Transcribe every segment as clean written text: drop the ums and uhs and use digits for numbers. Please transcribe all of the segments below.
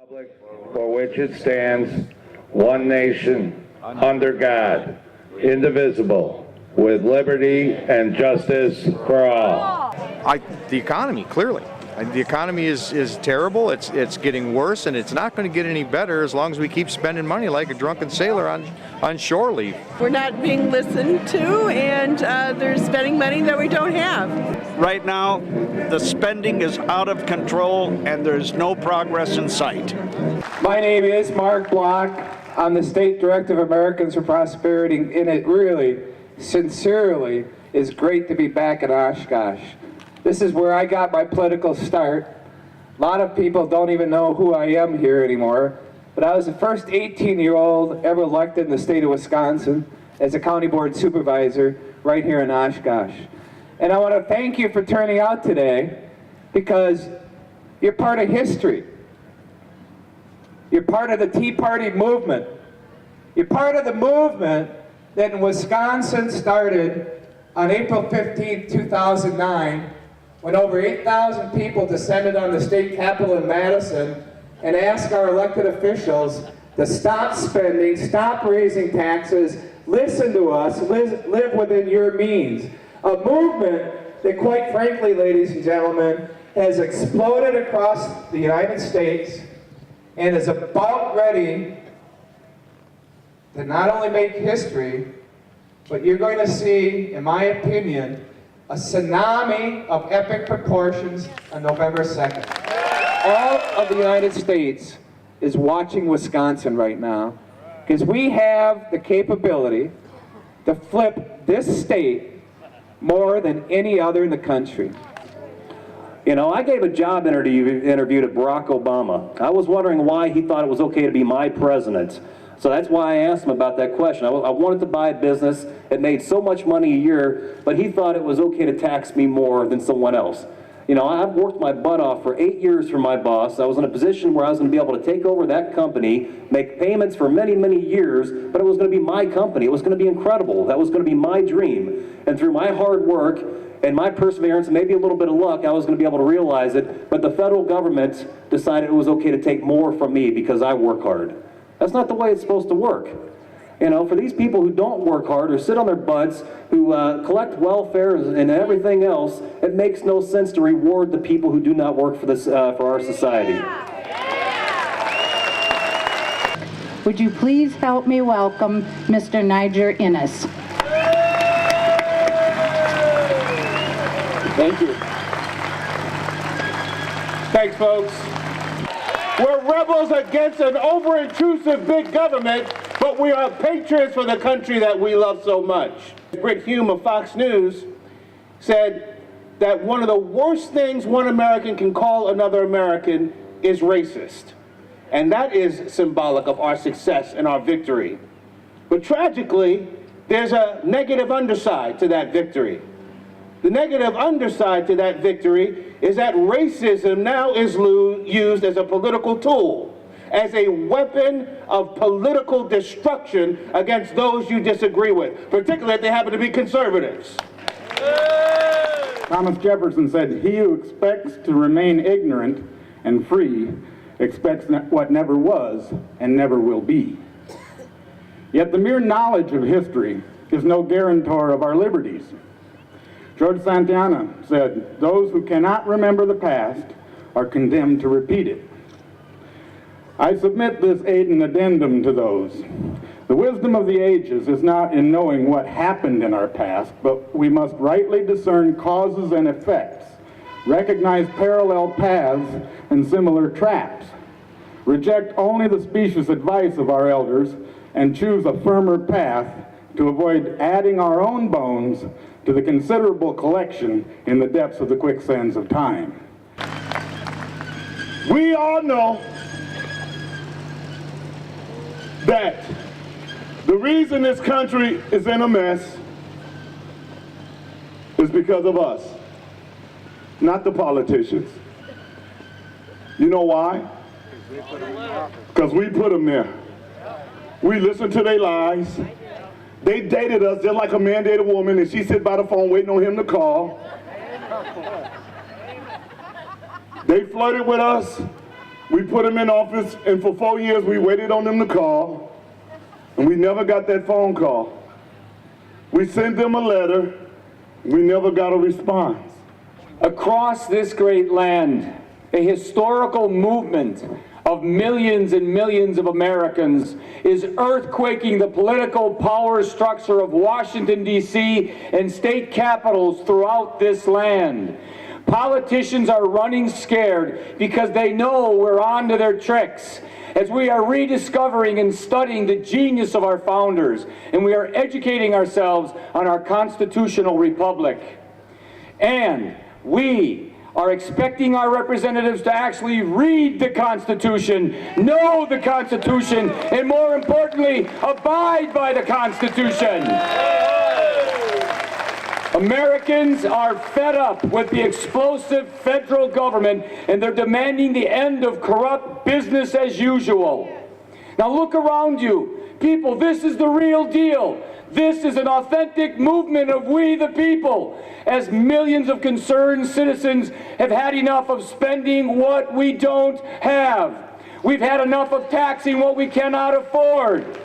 For which it stands, one nation, under God, indivisible, with liberty and justice for all. The economy, clearly. The economy is terrible. It's getting worse, and it's not going to get any better as long as we keep spending money like a drunken sailor on shore leave. We're not being listened to, and they're spending money that we don't have. Right now, the spending is out of control, and there's no progress in sight. My name is Mark Block. I'm the State Director of Americans for Prosperity, and it really, sincerely, is great to be back at Oshkosh. This is where I got my political start. A lot of people don't even know who I am here anymore, but I was the first 18-year-old ever elected in the state of Wisconsin as a county board supervisor right here in Oshkosh. And I want to thank you for turning out today because you're part of history. You're part of the Tea Party movement. You're part of the movement that in Wisconsin started on April 15, 2009, when over 8,000 people descended on the state capitol in Madison and asked our elected officials to stop spending, stop raising taxes, listen to us, live within your means. A movement that, quite frankly, ladies and gentlemen, has exploded across the United States and is about ready to not only make history, but you're going to see, in my opinion, a tsunami of epic proportions on November 2nd. All of the United States is watching Wisconsin right now because we have the capability to flip this state more than any other in the country. You know, I gave a job interview to Barack Obama. I was wondering why he thought it was okay to be my president. So that's why I asked him about that question. I wanted to buy a business. It made so much money a year, but he thought it was okay to tax me more than someone else. You know, I've worked my butt off for 8 years for my boss. I was in a position where I was going to be able to take over that company, make payments for many, many years, but it was going to be my company. It was going to be incredible. That was going to be my dream. And through my hard work and my perseverance and maybe a little bit of luck, I was going to be able to realize it. But the federal government decided it was okay to take more from me because I work hard. That's not the way it's supposed to work. You know, for these people who don't work hard or sit on their butts, who collect welfare and everything else, it makes no sense to reward the people who do not work for this for our society. Would you please help me welcome Mr. Niger Innes? Thank you. Thanks, folks. We're rebels against an over-intrusive big government, but we are patriots for the country that we love so much. Brit Hume of Fox News said that one of the worst things one American can call another American is racist. And that is symbolic of our success and our victory. But tragically, there's a negative underside to that victory. The negative underside to that victory is that racism now is used as a political tool, as a weapon of political destruction against those you disagree with, particularly if they happen to be conservatives. Thomas Jefferson said, "He who expects to remain ignorant and free expects what never was and never will be." Yet the mere knowledge of history is no guarantor of our liberties. George Santayana said, "Those who cannot remember the past are condemned to repeat it." I submit this aid and addendum to those. The wisdom of the ages is not in knowing what happened in our past, but we must rightly discern causes and effects, recognize parallel paths and similar traps, reject only the specious advice of our elders, and choose a firmer path to avoid adding our own bones to the considerable collection in the depths of the quicksands of time. We all know that the reason this country is in a mess is because of us, not the politicians. You know why? Because we put them there. We listen to their lies. They dated us just like a man dated a woman, and she sit by the phone waiting on him to call. They flirted with us We put him in office, and for 4 years we waited on him to call, and we never got that phone call. We sent them a letter, we never got a response. Across this great land, a historical movement of millions and millions of Americans is earthquaking the political power structure of Washington, D.C. and state capitals throughout this land. Politicians are running scared because they know we're on to their tricks. As we are rediscovering and studying the genius of our founders, and we are educating ourselves on our constitutional republic. And we are expecting our representatives to actually read the Constitution, know the Constitution, and more importantly, abide by the Constitution. Americans are fed up with the explosive federal government, and they're demanding the end of corrupt business as usual. Now look around you. People, this is the real deal. This is an authentic movement of we the people, as millions of concerned citizens have had enough of spending what we don't have. We've had enough of taxing what we cannot afford.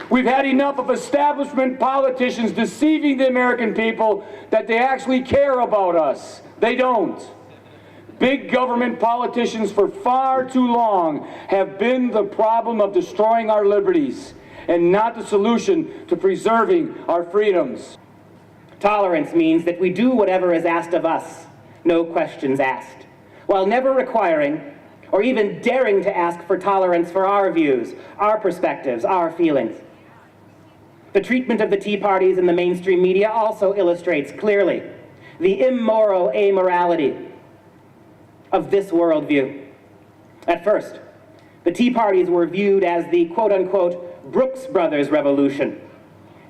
We've had enough of establishment politicians deceiving the American people that they actually care about us. They don't. Big government politicians for far too long have been the problem of destroying our liberties and not the solution to preserving our freedoms. Tolerance means that we do whatever is asked of us, no questions asked, while never requiring or even daring to ask for tolerance for our views, our perspectives, our feelings. The treatment of the Tea Parties in the mainstream media also illustrates clearly the immoral amorality of this worldview. At first, the Tea Parties were viewed as the quote-unquote Brooks Brothers revolution,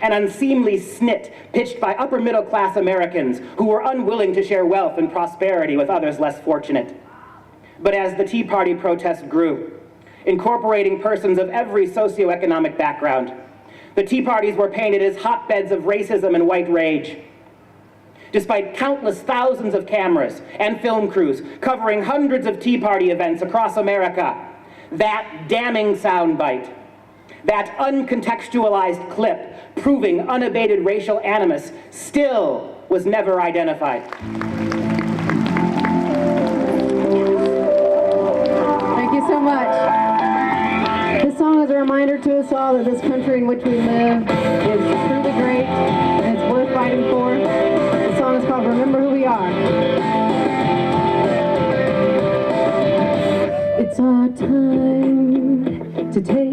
an unseemly snit pitched by upper-middle-class Americans who were unwilling to share wealth and prosperity with others less fortunate. But as the Tea Party protests grew, incorporating persons of every socioeconomic background, the Tea Parties were painted as hotbeds of racism and white rage. Despite countless thousands of cameras and film crews covering hundreds of Tea Party events across America, that damning soundbite, that uncontextualized clip proving unabated racial animus still was never identified. Thank you so much. This song is a reminder to us all that this country in which we live is truly great and it's worth fighting for. The song is called Remember Who We Are. It's our time to take